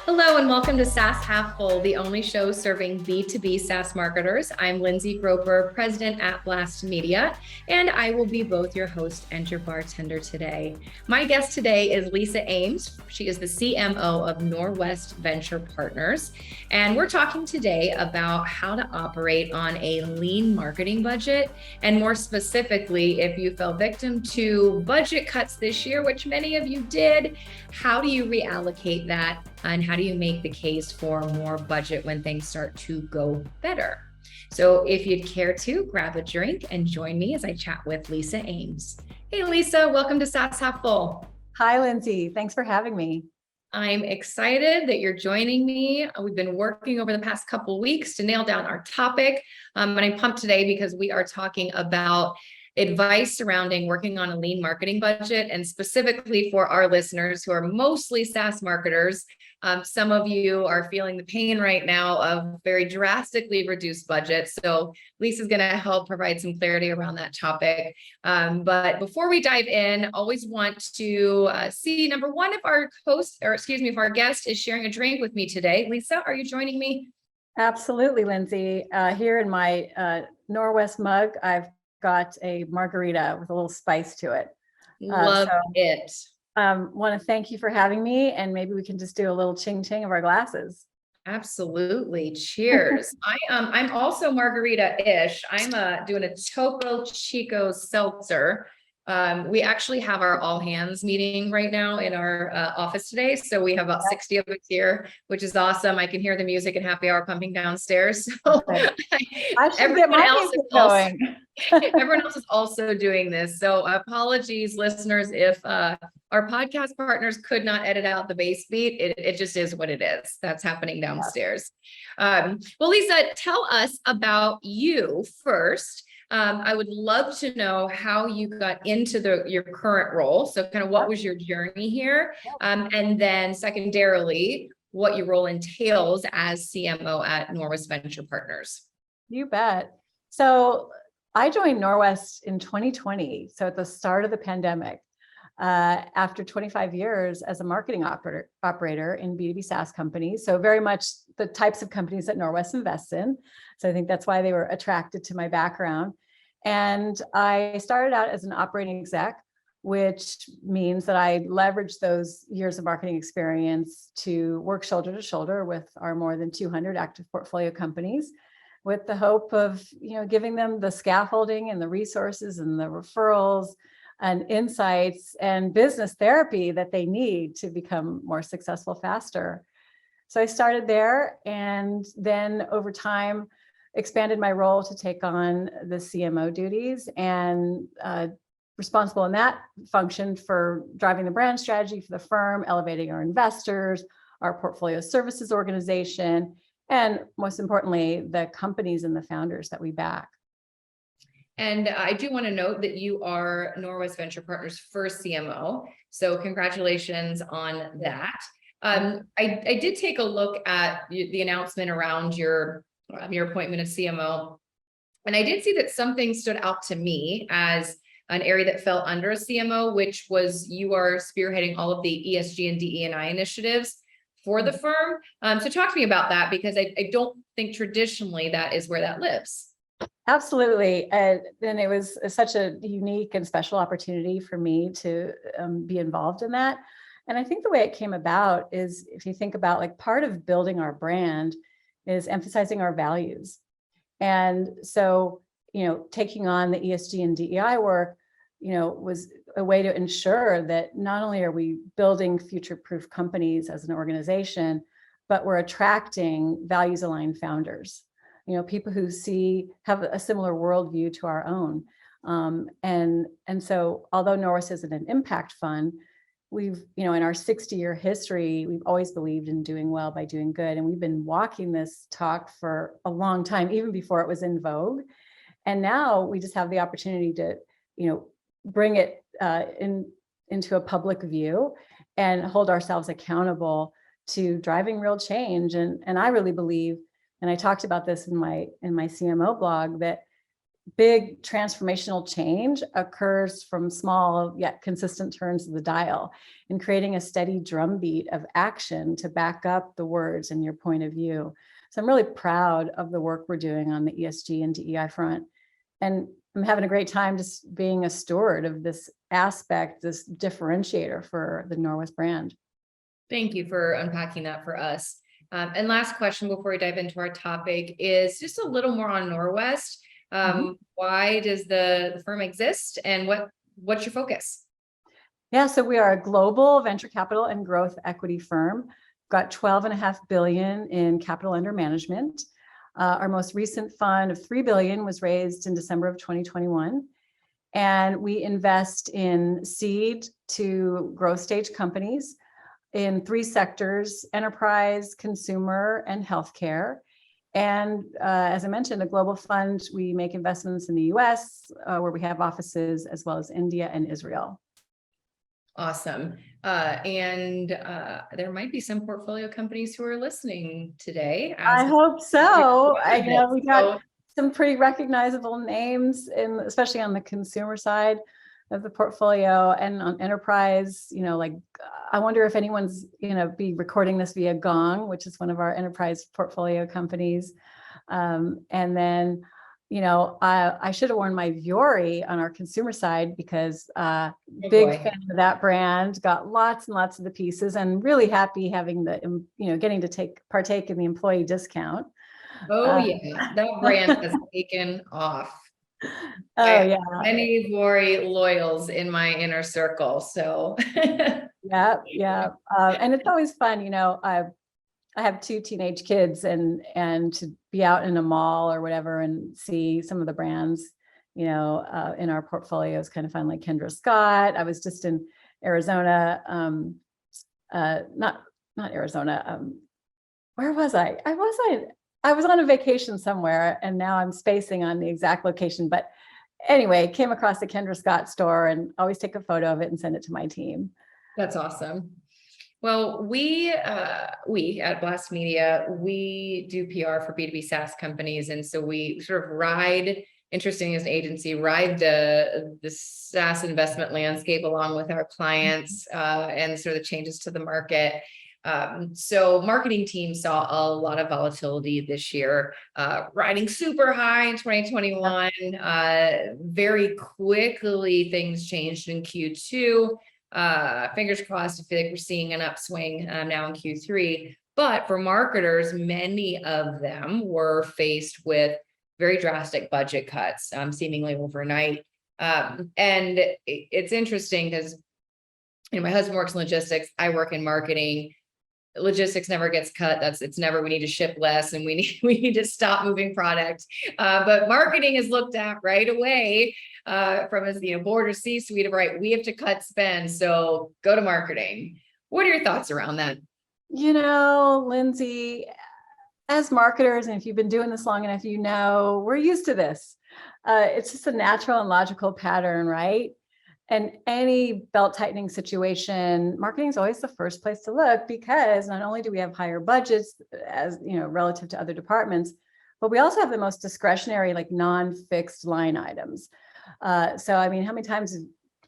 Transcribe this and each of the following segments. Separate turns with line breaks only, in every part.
Hello and welcome to SaaS Half Full, the only show serving B2B SaaS marketers. I'm Lindsey Groepper, president at Blast Media, and I will be both your host and your bartender today. My guest today is Lisa Ames. She is the CMO of Norwest Venture Partners, and we're talking today about how to operate on a lean marketing budget, and more specifically, if you fell victim to budget cuts this year, which many of you did, how do you reallocate that? And how do you make the case for more budget when things start to go better? So if you'd care to, grab a drink and join me as I chat with Lisa Ames. Hey, Lisa, welcome to SaaS Half Full.
Hi, Lindsey. Thanks for having me.
I'm excited that you're joining me. We've been working over the past couple of weeks to nail down our topic. And I'm pumped today because we are talking about advice surrounding working on a lean marketing budget, and specifically for our listeners who are mostly SaaS marketers. Some of you are feeling the pain right now of very drastically reduced budgets. So Lisa's going to help provide some clarity around that topic. But before we dive in, always want to see, number one, if our host, or excuse me, if our guest is sharing a drink with me today. Lisa, are you joining me?
Absolutely, Lindsey. Here in my Norwest mug, I've got a margarita with a little spice to it.
Love it.
Want to thank you for having me, and maybe we can just do a little ching-ching of our glasses.
Absolutely. Cheers. I'm also margarita-ish. I'm doing a Topo Chico seltzer. We actually have our all hands meeting right now in our office today. So we have about 60 of us here, which is awesome. I can hear the music and happy hour pumping downstairs. So
I should get my music going.
Everyone else is also doing this. So apologies, listeners, if our podcast partners could not edit out the bass beat. It just is what it is. That's happening downstairs. Well, Lisa, tell us about you first. I would love to know how you got into your current role. So kind of what was your journey here? And then secondarily, what your role entails as CMO at Norwest Venture Partners.
You bet. So I joined Norwest in 2020. So at the start of the pandemic, after 25 years as a marketing operator in B2B SaaS companies. So very much the types of companies that Norwest invests in. So I think that's why they were attracted to my background. And I started out as an operating exec, which means that I leveraged those years of marketing experience to work shoulder to shoulder with our more than 200 active portfolio companies, with the hope of, giving them the scaffolding and the resources and the referrals and insights and business therapy that they need to become more successful faster. So I started there, and then over time expanded my role to take on the CMO duties, and responsible in that function for driving the brand strategy for the firm, elevating our investors, our portfolio services organization, and most importantly, the companies and the founders that we back.
And I do want to note that you are Norwest Venture Partners' first CMO. So congratulations on that. I did take a look at the announcement around your appointment of CMO. And I did see that something stood out to me as an area that fell under a CMO, which was you are spearheading all of the ESG and DE&I initiatives for the firm. So talk to me about that, because I don't think traditionally that is where that lives.
Absolutely. And it was such a unique and special opportunity for me to be involved in that. And I think the way it came about is, if you think about, like, part of building our brand is emphasizing our values. And so, taking on the ESG and DEI work, was a way to ensure that not only are we building future-proof companies as an organization, but we're attracting values-aligned founders. People who have a similar worldview to our own. And so although Norwest isn't an impact fund, we've, in our 60-year history, we've always believed in doing well by doing good. And we've been walking this talk for a long time, even before it was in vogue. And now we just have the opportunity to, bring it into a public view and hold ourselves accountable to driving real change. And I really believe, and I talked about this in my CMO blog, that big transformational change occurs from small yet consistent turns of the dial, and creating a steady drumbeat of action to back up the words and your point of view. So I'm really proud of the work we're doing on the ESG and DEI front. And I'm having a great time just being a steward of this aspect, this differentiator for the Norwest brand.
Thank you for unpacking that for us. And last question before we dive into our topic is just a little more on Norwest. Why does the firm exist, and what's your focus?
Yeah, so we are a global venture capital and growth equity firm. Got 12.5 billion in capital under management. Our most recent fund of 3 billion was raised in December of 2021. And we invest in seed to growth stage companies in 3 sectors: enterprise, consumer, and healthcare. And as I mentioned, a global fund, we make investments in the US, where we have offices, as well as India and Israel.
Awesome. And there might be some portfolio companies who are listening today.
I hope so. We got
So,
some pretty recognizable names, especially on the consumer side of the portfolio, and on enterprise. I wonder if anyone's be recording this via Gong, which is one of our enterprise portfolio companies. And then I should have worn my Viore on our consumer side, because big fan of that brand. Got lots and lots of the pieces, and really happy having the getting to partake in the employee discount.
yeah, that brand has taken off.
Yeah.
Many Viore loyals in my inner circle. So
Yeah. And it's always fun. I have 2 teenage kids, and to be out in a mall or whatever and see some of the brands, in our portfolio is kind of fun. Like Kendra Scott. I was just in Arizona, not Arizona. Where was I? I was on a vacation somewhere, and now I'm spacing on the exact location. But anyway, came across the Kendra Scott store, and always take a photo of it and send it to my team.
that's awesome. Well, we at Blast Media, we do PR for B2B SaaS companies. And so we sort of ride, interesting as an agency, ride the SaaS investment landscape along with our clients and sort of the changes to the market. So marketing teams saw a lot of volatility this year, riding super high in 2021. Very quickly, things changed in Q2. Fingers crossed, I feel like we're seeing an upswing now in Q3. But for marketers, many of them were faced with very drastic budget cuts, seemingly overnight. And it's interesting because my husband works in logistics, I work in marketing. Logistics never gets cut. It's never, we need to ship less and we need to stop moving product. But marketing is looked at right away from his board or C-suite of, right, we have to cut spend, so go to marketing. What are your thoughts around that?
Lindsay, as marketers, and if you've been doing this long enough, we're used to this. It's just a natural and logical pattern, right? And any belt tightening situation, marketing is always the first place to look, because not only do we have higher budgets as relative to other departments, but we also have the most discretionary, like non-fixed line items. So I mean, how many times have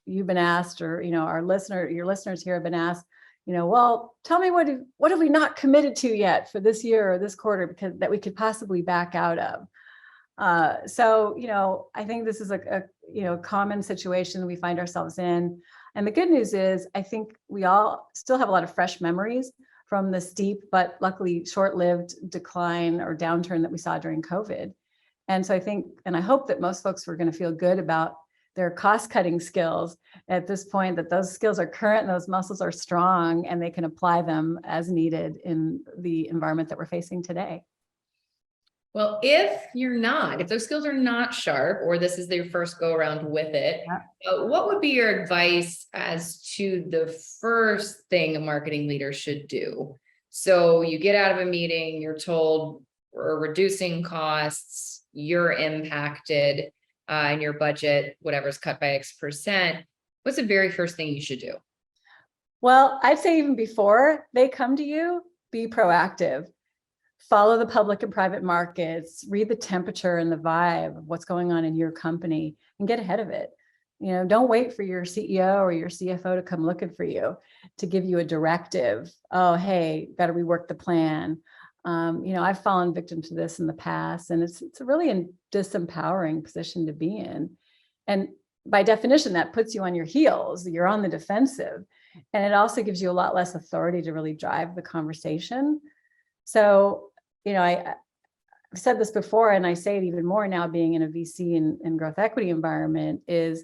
you been asked, or your listeners here have been asked, well, tell me what have we not committed to yet for this year or this quarter, because that we could possibly back out of. So I think this is a common situation we find ourselves in. And the good news is, I think we all still have a lot of fresh memories from the steep but luckily short-lived decline or downturn that we saw during COVID. And so I think, and I hope that most folks were going to feel good about their cost-cutting skills at this point, that those skills are current and those muscles are strong, and they can apply them as needed in the environment that we're facing today.
Well, if those skills are not sharp, or this is their first go around with it, what would be your advice as to the first thing a marketing leader should do? So you get out of a meeting, you're told we're reducing costs, you're impacted, and your budget, whatever's cut by X%. What's the very first thing you should do?
Well, I'd say even before they come to you, be proactive. follow the public and private markets, read the temperature and the vibe of what's going on in your company and get ahead of it. Don't wait for your CEO or your CFO to come looking for you to give you a directive. Oh, hey, got to rework the plan. I've fallen victim to this in the past, and it's a really disempowering position to be in. And by definition, that puts you on your heels. You're on the defensive. And it also gives you a lot less authority to really drive the conversation. So, I've said this before, and I say it even more now being in a VC and growth equity environment is,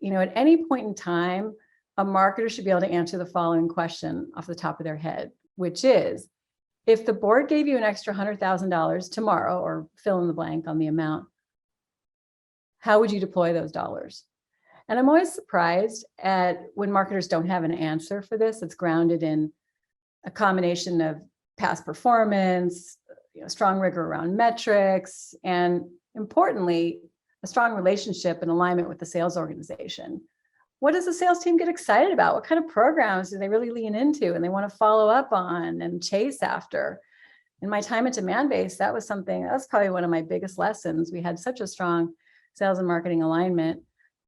at any point in time, a marketer should be able to answer the following question off the top of their head, which is, if the board gave you an extra $100,000 tomorrow, or fill in the blank on the amount, how would you deploy those dollars? And I'm always surprised at when marketers don't have an answer for this. It's grounded in a combination of past performance, strong rigor around metrics, and importantly, a strong relationship and alignment with the sales organization. What does the sales team get excited about? What kind of programs do they really lean into and they want to follow up on and chase after? In my time at Demandbase, that was probably one of my biggest lessons. We had such a strong sales and marketing alignment.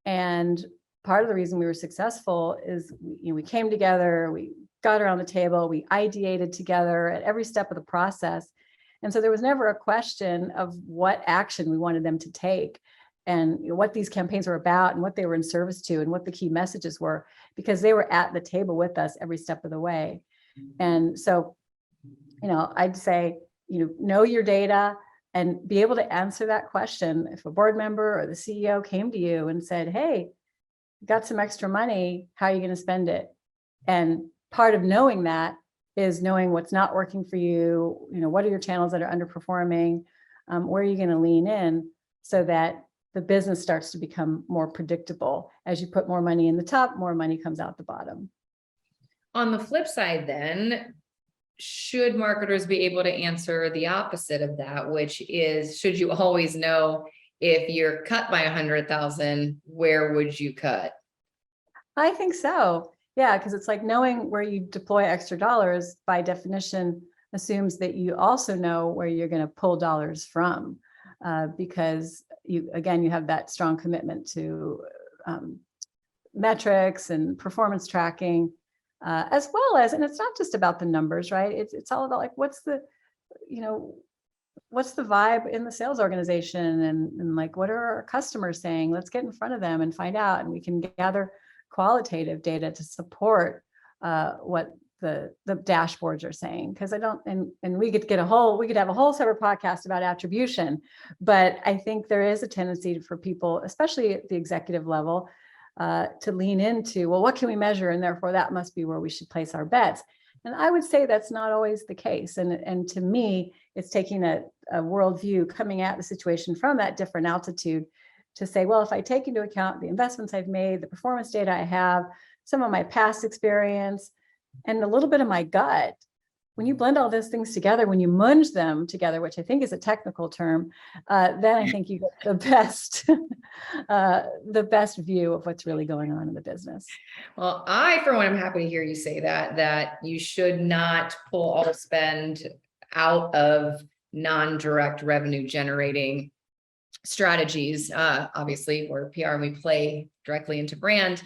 And part of the reason we were successful is we came together, we got around the table, we ideated together at every step of the process. And so there was never a question of what action we wanted them to take and what these campaigns were about and what they were in service to and what the key messages were, because they were at the table with us every step of the way. And so, I'd say, know your data and be able to answer that question. If a board member or the CEO came to you and said, hey, got some extra money, how are you going to spend it? And part of knowing that is knowing what's not working for you, what are your channels that are underperforming, where are you going to lean in so that the business starts to become more predictable. As you put more money in the top, more money comes out the bottom.
On the flip side, then, should marketers be able to answer the opposite of that, which is, should you always know if you're cut by 100,000, where would you cut?
I think so. Yeah, because it's like knowing where you deploy extra dollars by definition assumes that you also know where you're going to pull dollars from, because you have that strong commitment to metrics and performance tracking, as well as, and it's not just about the numbers, right? It's all about like what's the vibe in the sales organization, and like what are our customers saying? Let's get in front of them and find out, and we can gather qualitative data to support what the dashboards are saying. Because we could have a whole separate podcast about attribution, but I think there is a tendency for people, especially at the executive level, to lean into, well, what can we measure? And therefore that must be where we should place our bets. And I would say that's not always the case. And to me, it's taking a worldview coming at the situation from that different altitude to say, well, if I take into account the investments I've made, the performance data I have, some of my past experience, and a little bit of my gut, when you blend all those things together, when you munge them together, which I think is a technical term, then I think you get the best view of what's really going on in the business.
Well, for one, I'm happy to hear you say that you should not pull all the spend out of non-direct revenue generating strategies. Obviously, we're PR and we play directly into brand,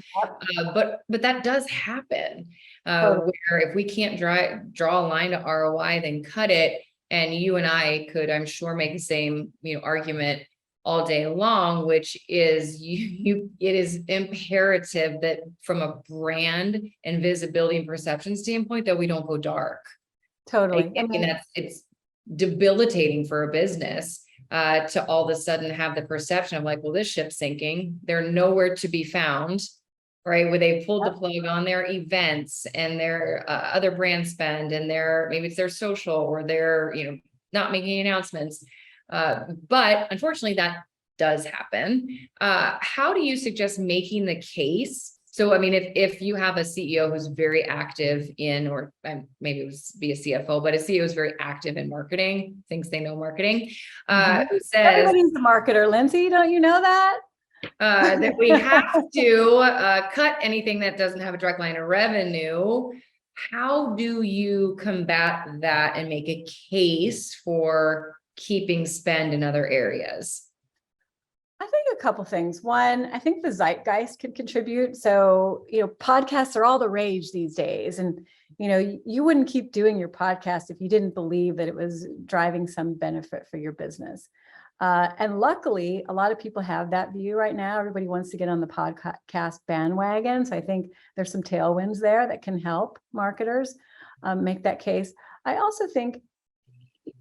but that does happen. Where if we can't draw a line to ROI, then cut it. And you and I could, I'm sure, make the same argument all day long, which is it is imperative that from a brand and visibility and perception standpoint that we don't go dark.
Totally.
I mean, it's debilitating for a business to all of a sudden have the perception of like, well, this ship's sinking. They're nowhere to be found, right? Where they pulled the plug on their events and their other brand spend and maybe it's their social or they're, not making announcements. But unfortunately that does happen. How do you suggest making the case? So, I mean, if you have a CEO who's very active in, or maybe it was be a CFO, but a CEO is very active in marketing, thinks they know marketing, who says,
everybody's a marketer, Lindsay, don't you know that?
That we have to cut anything that doesn't have a direct line of revenue. How do you combat that and make a case for keeping spend in other areas?
I think a couple things. One, I think the zeitgeist can contribute. So, podcasts are all the rage these days. And, you wouldn't keep doing your podcast if you didn't believe that it was driving some benefit for your business. And luckily, a lot of people have that view right now. Everybody wants to get on the podcast bandwagon. So I think there's some tailwinds there that can help marketers make that case. I also think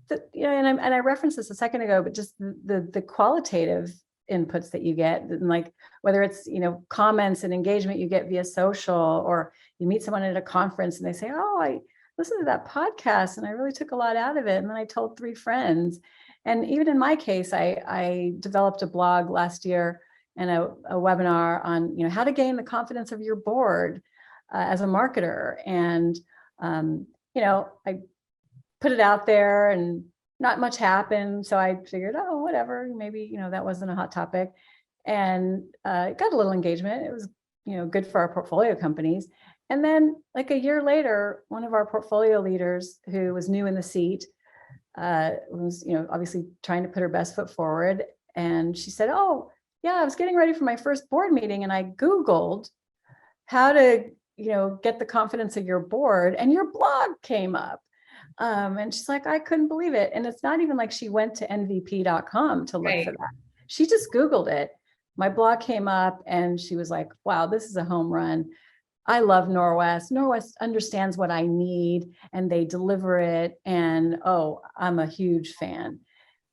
that, and I referenced this a second ago, but just the qualitative inputs that you get, and like whether it's comments and engagement you get via social, or you meet someone at a conference and they say, oh, I listened to that podcast and I really took a lot out of it, and then I told 3 friends. And even in my case, I developed a blog last year and a webinar on how to gain the confidence of your board as a marketer. And I put it out there and not much happened. So I figured, oh, whatever, maybe, that wasn't a hot topic. And it got a little engagement. It was, good for our portfolio companies. And then like a year later, one of our portfolio leaders who was new in the seat was, obviously trying to put her best foot forward. And she said, oh, yeah, I was getting ready for my first board meeting and I Googled how to, get the confidence of your board, and your blog came up. And she's like, I couldn't believe it. And it's not even like she went to nvp.com to look for that. She just Googled it. My blog came up and she was like, wow, this is a home run. I love Norwest. Norwest understands what I need and they deliver it. And oh, I'm a huge fan.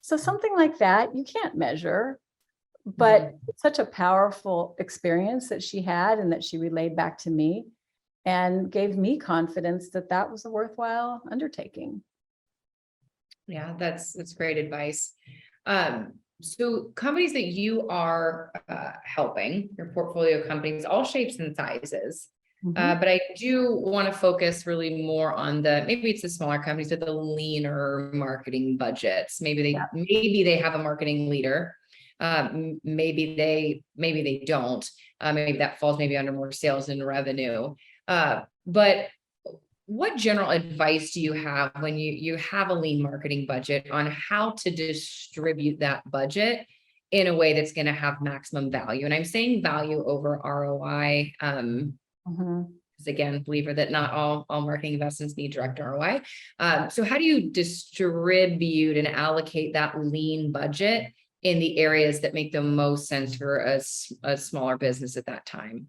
So something like that, you can't measure, but it's such a powerful experience that she had and that she relayed back to me, and gave me confidence that that was a worthwhile undertaking.
Yeah, that's great advice. So companies that you are helping, your portfolio companies, all shapes and sizes. But I do want to focus really more on maybe it's the smaller companies with the leaner marketing budgets. Maybe they have a marketing leader. Maybe they don't. Maybe that falls under more sales and revenue. But what general advice do you have when you have a lean marketing budget on how to distribute that budget in a way that's going to have maximum value? And I'm saying value over ROI. Because again, believer that not all marketing investments need direct ROI. So how do you distribute and allocate that lean budget in the areas that make the most sense for a smaller business at that time?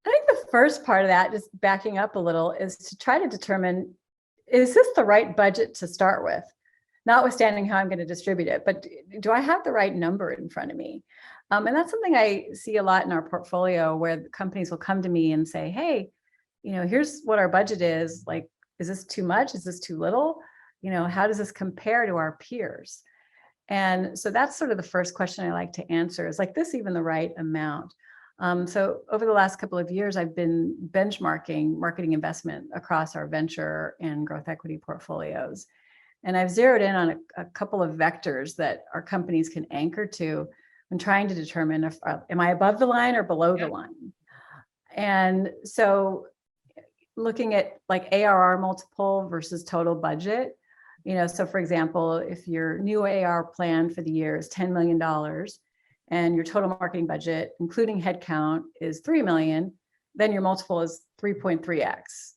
I think the first part of that, just backing up a little, is to try to determine, is this the right budget to start with? Notwithstanding how I'm going to distribute it, but do I have the right number in front of me? And that's something I see a lot in our portfolio, where the companies will come to me and say, hey, here's what our budget is. Like, is this too much? Is this too little? How does this compare to our peers? And so that's sort of the first question I like to answer, is like, this even the right amount? So over the last couple of years, I've been benchmarking marketing investment across our venture and growth equity portfolios. And I've zeroed in on a couple of vectors that our companies can anchor to when trying to determine if am I above the line or below the line. And so looking at like ARR multiple versus total budget, so for example, if your new ARR plan for the year is $10 million, and your total marketing budget, including headcount, is 3 million, then your multiple is 3.3x,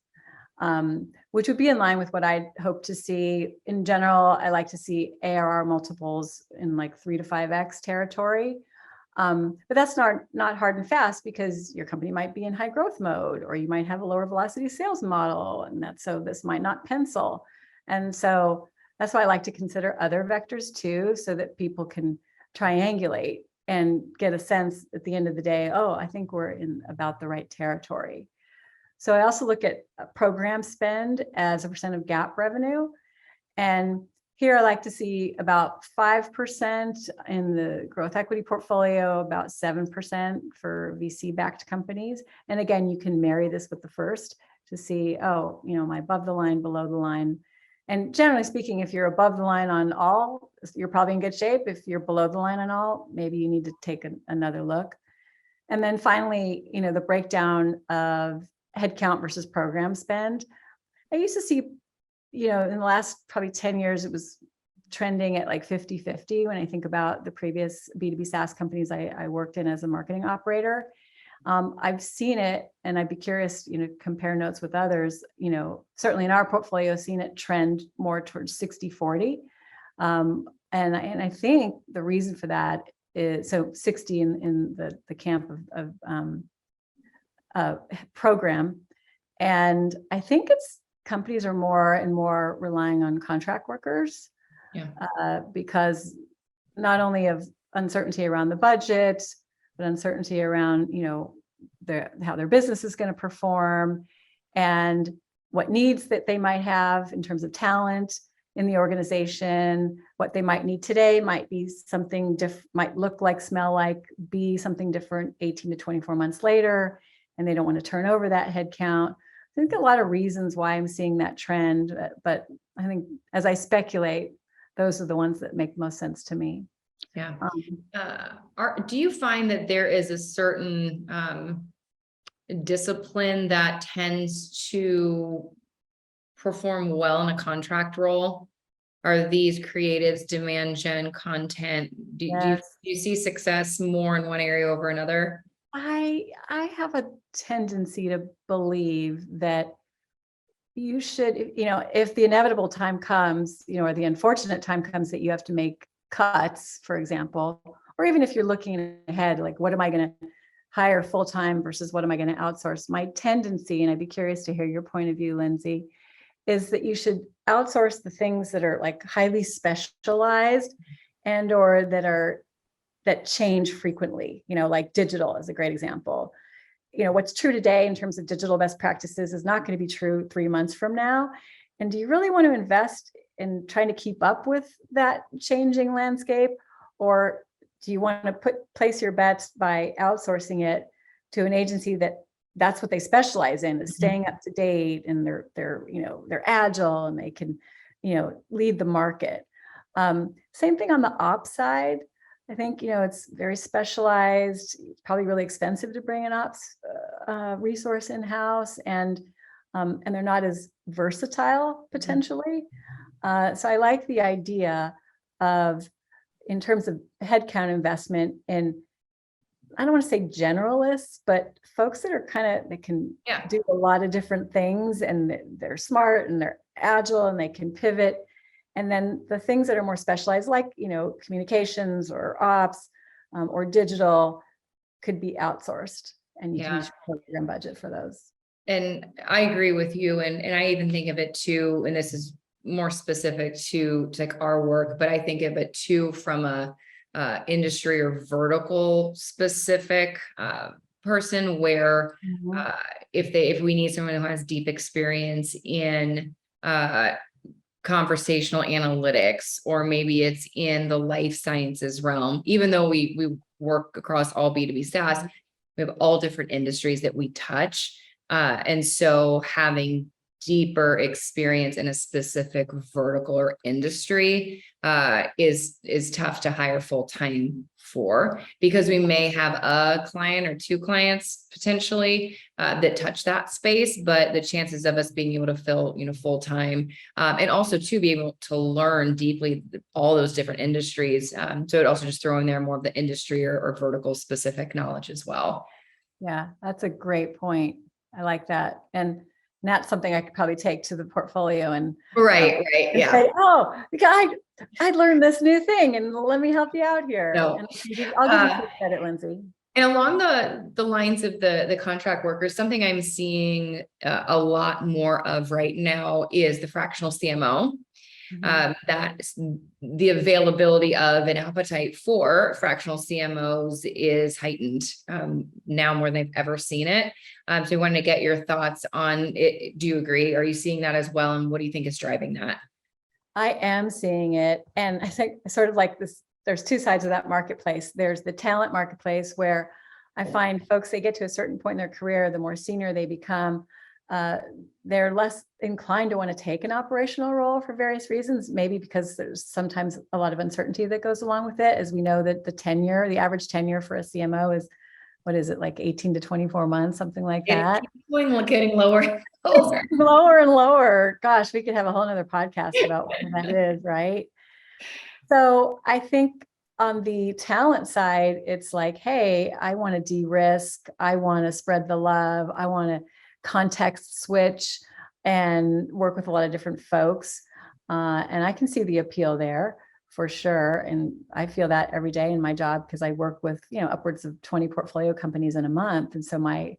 which would be in line with what I'd hope to see. In general, I like to see ARR multiples in like 3 to 5x territory. But that's not hard and fast, because your company might be in high growth mode, or you might have a lower velocity sales model, and so this might not pencil. And so that's why I like to consider other vectors too, so that people can triangulate and get a sense at the end of the day, oh, I think we're in about the right territory. So I also look at program spend as a percent of GAAP revenue. And here I like to see about 5% in the growth equity portfolio, about 7% for VC-backed companies. And again, you can marry this with the first to see, oh, am I above the line, below the line? And generally speaking, if you're above the line on all, you're probably in good shape. If you're below the line on all, maybe you need to take another look. And then finally, the breakdown of headcount versus program spend. I used to see, in the last probably 10 years, it was trending at like 50-50 when I think about the previous B2B SaaS companies I worked in as a marketing operator. I've seen it, and I'd be curious, compare notes with others, certainly in our portfolio, seen it trend more towards 60-40. And I think the reason for that is, so 60 in the camp of program. And I think it's companies are more and more relying on contract workers, because not only of uncertainty around the budget, but uncertainty around, how their business is going to perform and what needs that they might have in terms of talent in the organization. What they might need today might be something different, might look like, smell like, be something different 18 to 24 months later, and they don't want to turn over that headcount. I think a lot of reasons why I'm seeing that trend, but I think as I speculate, those are the ones that make most sense to me.
Yeah. Do you find that there is a certain discipline that tends to perform well in a contract role? Are these creatives, demand gen, content? Do you see success more in one area over another?
I have a tendency to believe that you should, if the inevitable time comes, or the unfortunate time comes that you have to make cuts, for example, or even if you're looking ahead, like, what am I going to hire full-time versus what am I going to outsource? My tendency, and I'd be curious to hear your point of view, Lindsey, is that you should outsource the things that are like highly specialized and or that change frequently, like digital is a great example. What's true today in terms of digital best practices is not going to be true 3 months from now. And do you really want to invest in trying to keep up with that changing landscape? Or do you want to place your bets by outsourcing it to an agency that's what they specialize in, is staying up to date, and they're agile and they can, lead the market. Same thing on the ops side. I think, it's very specialized. It's probably really expensive to bring an ops resource in-house, and they're not as versatile potentially. So I like the idea of, in terms of headcount investment in, I don't want to say generalists, but folks that are they can do a lot of different things, and they're smart and they're agile and they can pivot. And then the things that are more specialized, like, communications or ops or digital, could be outsourced, and you can use your program budget for those.
And I agree with you. And I even think of it too, and this is more specific to like our work, but I think of it too from a industry or vertical specific person, where if we need someone who has deep experience in conversational analytics, or maybe it's in the life sciences realm, even though we work across all B2B SaaS, we have all different industries that we touch. And so having deeper experience in a specific vertical or industry is tough to hire full-time for, because we may have a client or two clients potentially that touch that space, but the chances of us being able to fill, full-time, and also to be able to learn deeply all those different industries. So it also just throw in there more of the industry or vertical specific knowledge as well.
Yeah, that's a great point. I like that. And that's something I could probably take to the portfolio and say, oh, I learned this new thing, and let me help you out here.
No.
And I'll give you credit, Lindsey.
And along the lines of the contract workers, something I'm seeing a lot more of right now is the fractional CMO. That's the availability of an appetite for fractional CMOs is heightened now more than I've ever seen it. So I wanted to get your thoughts on it. Do you agree? Are you seeing that as well? And what do you think is driving that?
I am seeing it. And I think sort of like this, there's two sides of that marketplace. There's the talent marketplace, where I find folks, they get to a certain point in their career, the more senior they become, they're less inclined to want to take an operational role for various reasons, maybe because there's sometimes a lot of uncertainty that goes along with it. As we know that the average tenure for a CMO is what is it, like 18 to 24 months, something like
And
that.
it keeps going, getting lower and
It's
lower.
lower and lower. Gosh, we could have a whole nother podcast about what that is, right? So I think on the talent side, it's like, hey, I want to de-risk. I want to spread the love. I want to context switch and work with a lot of different folks. And I can see the appeal there for sure. And I feel that every day in my job because I work with, upwards of 20 portfolio companies in a month. And so my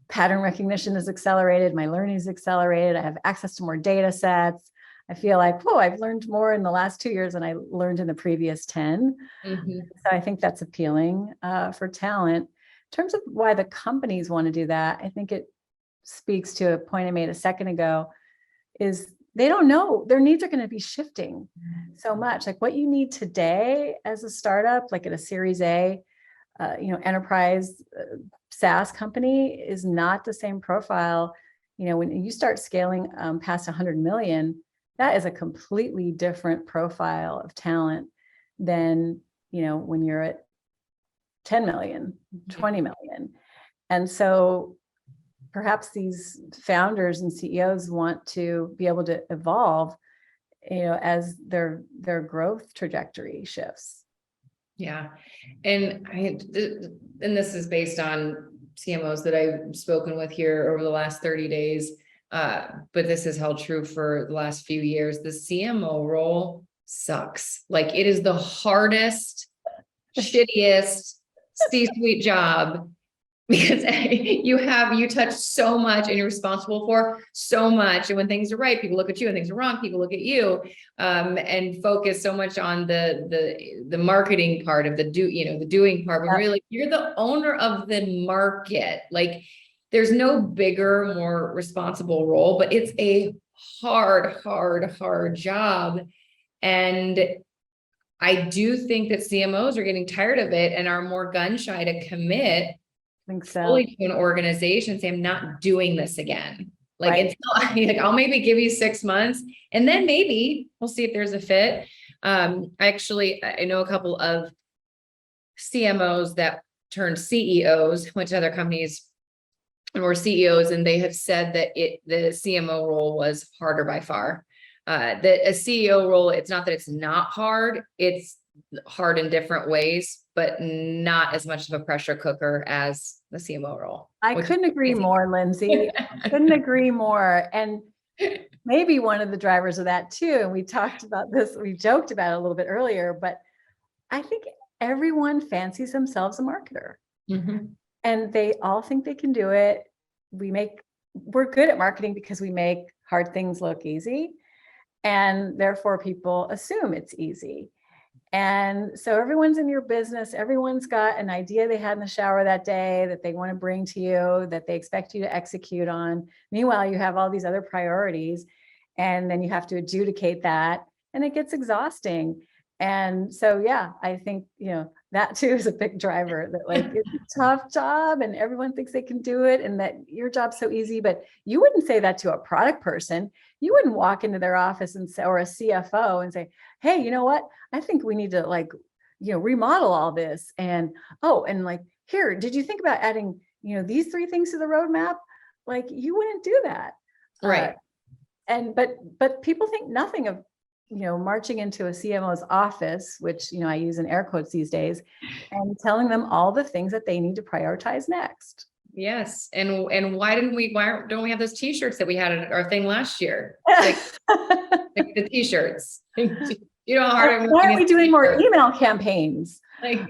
pattern recognition is accelerated. My learning is accelerated. I have access to more data sets. I feel like, whoa, I've learned more in the last 2 years than I learned in the previous 10.
Mm-hmm.
So I think that's appealing for talent. In terms of why the companies want to do that, I think it speaks to a point I made a second ago, is they don't know their needs are going to be shifting so much. Like what you need today as a startup, like at a Series A, enterprise SaaS company is not the same profile. When you start scaling past 100 million, that is a completely different profile of talent than, when you're at 10 million, 20 million. And so perhaps these founders and CEOs want to be able to evolve, as their growth trajectory shifts.
Yeah. And this is based on CMOs that I've spoken with here over the last 30 days. But this has held true for the last few years. The CMO role sucks. Like it is the hardest, shittiest C-suite job because you touch so much and you're responsible for so much. And when things are right, people look at you, and things are wrong, people look at you, and focus so much on the marketing part of the doing part, but really you're the owner of the market. Like there's no bigger, more responsible role, but it's a hard job. And I do think that CMOs are getting tired of it and are more gun shy to commit fully to an organization, say, I'm not doing this again. Like until I'll maybe give you 6 months and then maybe we'll see if there's a fit. I know a couple of CMOs that turned CEOs, went to other companies and were CEOs, and they have said that the CMO role was harder by far. A CEO role, it's not that it's not hard, it's hard in different ways, but not as much of a pressure cooker as the CMO role.
I couldn't agree more, Lindsey. Couldn't agree more. And maybe one of the drivers of that too, and we talked about this, we joked about it a little bit earlier, but I think everyone fancies themselves a marketer. Mm-hmm. And they all think they can do it. We're good at marketing because we make hard things look easy. And therefore people assume it's easy. And so everyone's in your business. Everyone's got an idea they had in the shower that day that they want to bring to you, that they expect you to execute on. Meanwhile, you have all these other priorities, and then you have to adjudicate that, and it gets exhausting. And so, yeah, I think, that too is a big driver, that like it's a tough job and everyone thinks they can do it and that your job's so easy, but you wouldn't say that to a product person. You wouldn't walk into their office and say, or a CFO and say, hey, you know what? I think we need to remodel all this. And, here, did you think about adding, these 3 things to the roadmap? Like you wouldn't do that.
Right.
But people think nothing of, marching into a CMO's office, which, I use in air quotes these days, and telling them all the things that they need to prioritize next.
Yes. And why don't we have those t-shirts that we had at our thing last year? Like the t-shirts. Why
aren't we doing more email campaigns?
This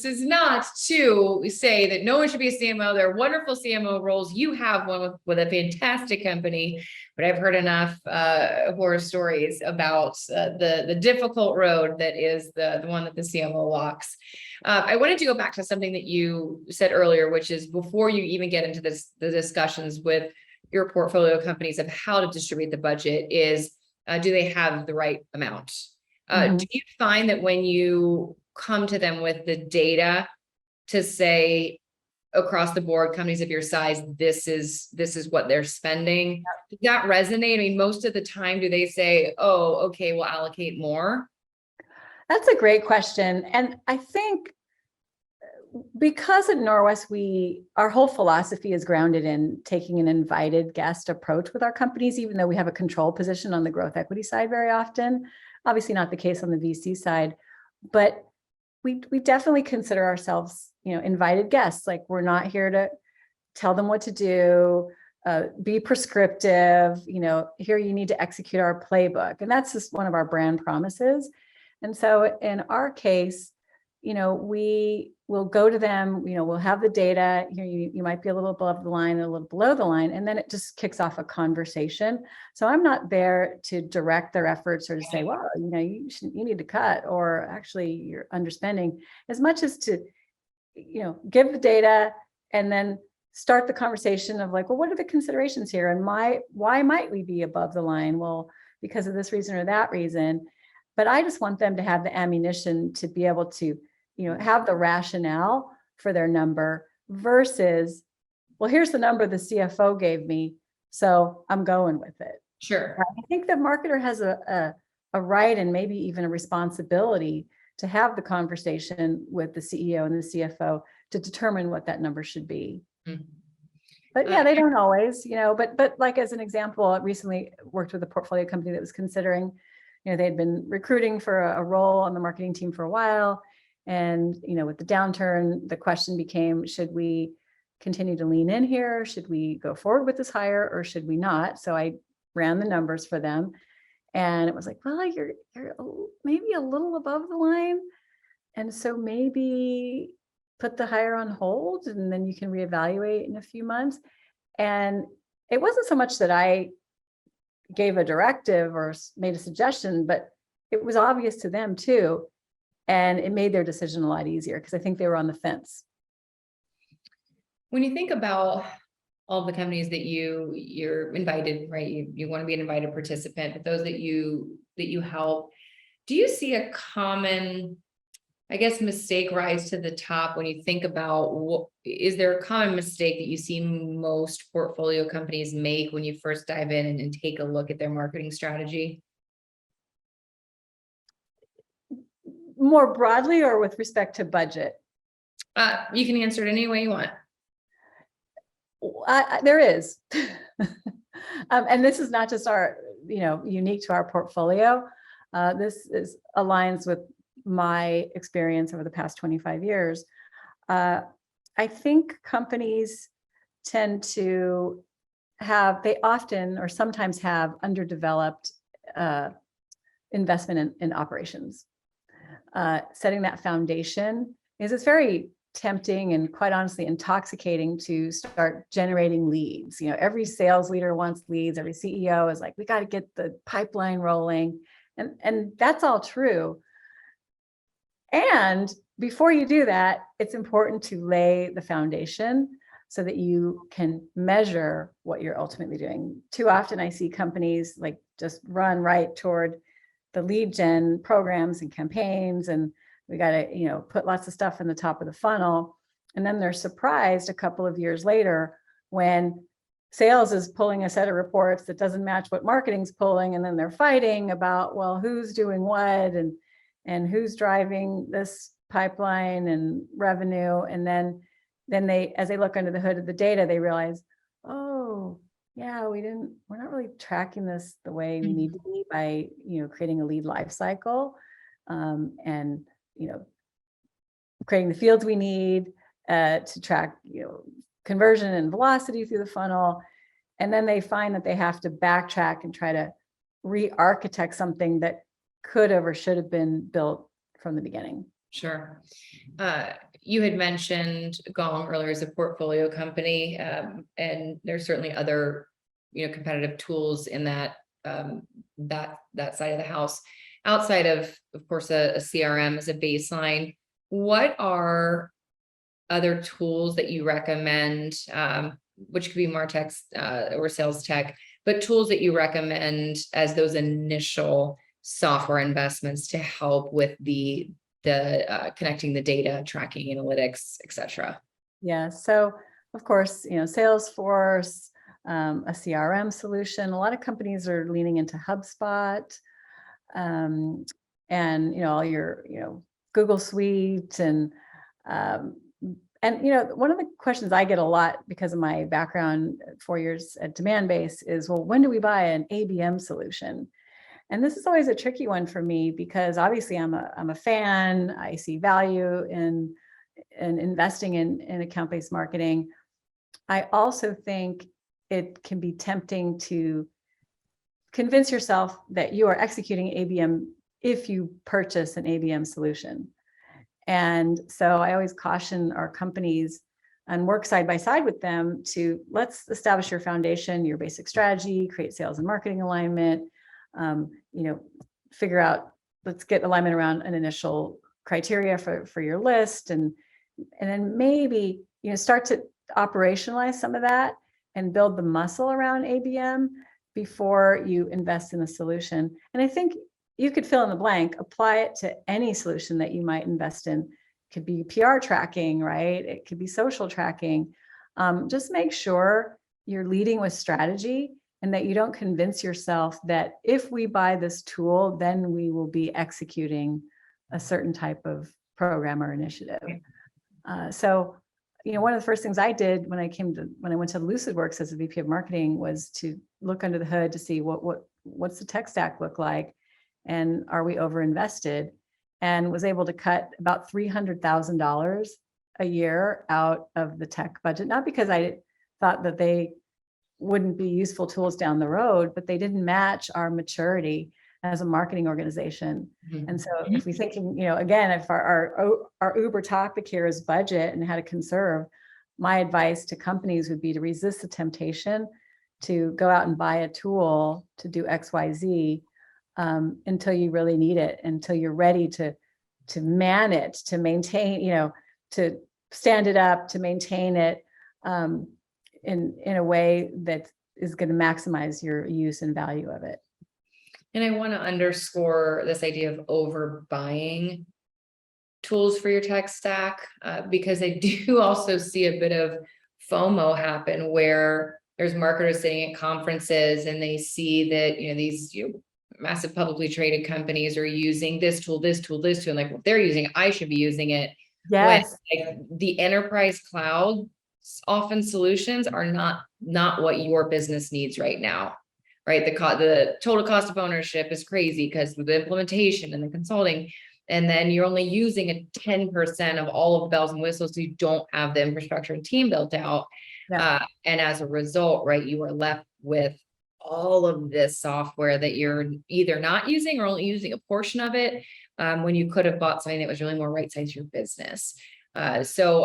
is not to say that no one should be a CMO. There are wonderful CMO roles. You have one with a fantastic company, but I've heard enough horror stories about the difficult road that is the one that the CMO walks. I wanted to go back to something that you said earlier, which is before you even get into the discussions with your portfolio companies of how to distribute the budget is, do they have the right amount? Do you find that when you come to them with the data to say across the board, companies of your size, this is what they're spending, does that resonate? I mean, most of the time, do they say, oh, okay, we'll allocate more?
That's a great question. And I think Because at Norwest, our whole philosophy is grounded in taking an invited guest approach with our companies, even though we have a control position on the growth equity side very often. Obviously not the case on the VC side, but we definitely consider ourselves, invited guests. Like, we're not here to tell them what to do, be prescriptive, here you need to execute our playbook. And that's just one of our brand promises. And so in our case, we will go to them, we'll have the data. Here, you might be a little above the line, a little below the line, and then it just kicks off a conversation. So I'm not there to direct their efforts or to say, well, you need to cut, or actually you're underspending, as much as to, give the data and then start the conversation of like, well, what are the considerations here? And why might we be above the line? Well, because of this reason or that reason. But I just want them to have the ammunition to be able to, have the rationale for their number versus, well, here's the number the CFO gave me, so I'm going with it.
Sure.
I think the marketer has a right and maybe even a responsibility to have the conversation with the CEO and the CFO to determine what that number should be. Mm-hmm. But yeah, they don't always, but like, as an example, I recently worked with a portfolio company that was considering, they'd been recruiting for a role on the marketing team for a while. And, with the downturn, the question became, should we continue to lean in here? Should we go forward with this hire, or should we not? So I ran the numbers for them, and it was like, well, you're maybe a little above the line. And so maybe put the hire on hold, and then you can reevaluate in a few months. And it wasn't so much that I gave a directive or made a suggestion, but it was obvious to them too. And it made their decision a lot easier, because I think they were on the fence.
When you think about all the companies that you're invited, right? You want to be an invited participant, but those that you help, do you see a common, I guess, mistake rise to the top when you think about is there a common mistake that you see most portfolio companies make when you first dive in and take a look at their marketing strategy?
More broadly, or with respect to budget?
You can answer it any way you want.
There is. And this is not just unique to our portfolio. This aligns with my experience over the past 25 years. I think companies tend to they often or sometimes have underdeveloped investment in operations. Setting that foundation it's very tempting and, quite honestly, intoxicating to start generating leads. Every sales leader wants leads. Every CEO is like, we got to get the pipeline rolling. And that's all true. And before you do that, it's important to lay the foundation so that you can measure what you're ultimately doing. Too often I see companies like just run right toward the lead gen programs and campaigns, and we got to, put lots of stuff in the top of the funnel. And then they're surprised a couple of years later when sales is pulling a set of reports that doesn't match what marketing's pulling. And then they're fighting about, well, who's doing what and who's driving this pipeline and revenue. And then they, as they look under the hood of the data, they realize, oh, yeah, we're not really tracking this the way we need to be by, creating a lead life cycle, and, creating the fields we need to track, conversion and velocity through the funnel. And then they find that they have to backtrack and try to re-architect something that could have or should have been built from the beginning.
Sure. You had mentioned Gong earlier as a portfolio company, and there's certainly other, competitive tools in that that side of the house. Outside of course, a CRM as a baseline, what are other tools that you recommend, which could be MarTech or sales tech, but tools that you recommend as those initial software investments to help with the connecting the data, tracking analytics, etc.?
Yeah. So of course, Salesforce, a CRM solution. A lot of companies are leaning into HubSpot, and all your Google Suite and And, one of the questions I get a lot because of my background, 4 years at Demandbase, is, well, when do we buy an ABM solution? And this is always a tricky one for me because obviously I'm a fan. I see value in investing in account-based marketing. I also think it can be tempting to convince yourself that you are executing ABM if you purchase an ABM solution. And so I always caution our companies and work side by side with them to let's establish your foundation, your basic strategy, create sales and marketing alignment, figure out, let's get alignment around an initial criteria for your list. And then maybe, start to operationalize some of that and build the muscle around ABM before you invest in a solution. And I think you could fill in the blank, apply it to any solution that you might invest in. It could be PR tracking, right? It could be social tracking. Just make sure you're leading with strategy and that you don't convince yourself that if we buy this tool, then we will be executing a certain type of program or initiative. So one of the first things I did when I went to LucidWorks as a VP of marketing was to look under the hood to see what's the tech stack look like, and are we over invested, and was able to cut about $300,000 a year out of the tech budget. Not because I thought that they wouldn't be useful tools down the road, but they didn't match our maturity as a marketing organization. Mm-hmm. And so if we thinking, again, if our uber topic here is budget and how to conserve, my advice to companies would be to resist the temptation to go out and buy a tool to do XYZ until you really need it, until you're ready to man it, to maintain, to stand it up, to maintain it in a way that is going to maximize your use and value of it.
And I want to underscore this idea of overbuying tools for your tech stack, because I do also see a bit of FOMO happen where there's marketers sitting at conferences and they see that, these massive publicly traded companies are using this tool, and like, if they're using it, I should be using it.
Yes.
When, like, the enterprise cloud often solutions are not what your business needs right now. Right. The total cost of ownership is crazy because of the implementation and the consulting. And then you're only using 10% of all of the bells and whistles. So you don't have the infrastructure and team built out. Yeah. And as a result, right, you are left with all of this software that you're either not using or only using a portion of it, when you could have bought something that was really more right size your business. So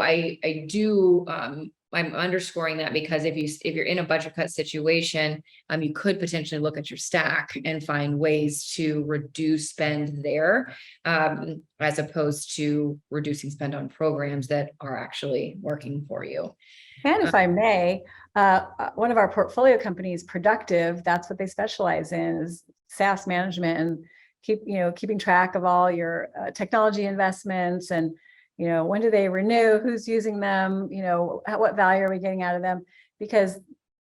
I'm underscoring that because if you're in a budget cut situation, you could potentially look at your stack and find ways to reduce spend there, as opposed to reducing spend on programs that are actually working for you.
And if I may, one of our portfolio companies, Productive, that's what they specialize in, is SaaS management and keeping track of all your technology investments and when do they renew, who's using them, what value are we getting out of them? Because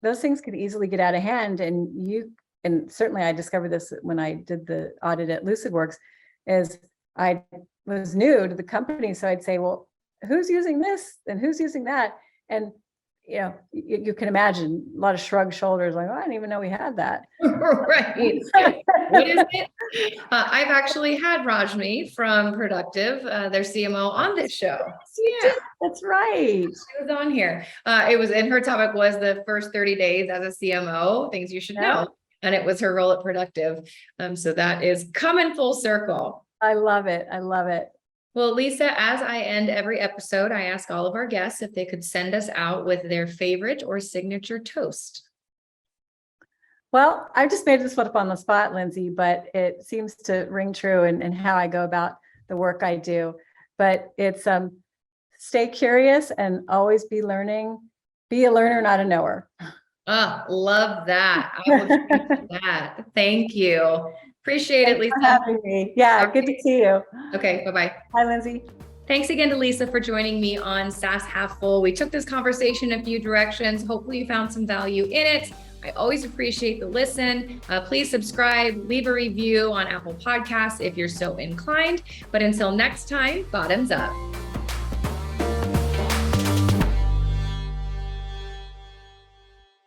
those things could easily get out of hand. And certainly I discovered this when I did the audit at LucidWorks, is I was new to the company. So I'd say, well, who's using this and who's using that? And you can imagine a lot of shrugged shoulders, like, oh, I didn't even know we had that.
Right. What is it? I've actually had Rajmi from Productive, their CMO, on this show.
Yeah, that's right.
She was on here. And her topic was the first 30 days as a CMO, things you should know. And it was her role at Productive. So that is coming full circle.
I love it. I love it.
Well, Lisa, as I end every episode, I ask all of our guests if they could send us out with their favorite or signature toast.
Well, I just made this one up on the spot, Lindsey, but it seems to ring true in how I go about the work I do. But it's stay curious and always be learning. Be a learner, not a knower.
Oh, love that. I will change that. Thank you. Appreciate it, Lisa.
Thanks for having me. Yeah, good to see you.
Okay, bye-bye.
Hi, Lindsey.
Thanks again to Lisa for joining me on SaaS Half Full. We took this conversation a few directions. Hopefully you found some value in it. I always appreciate the listen. Please subscribe, leave a review on Apple Podcasts if you're so inclined. But until next time, bottoms up.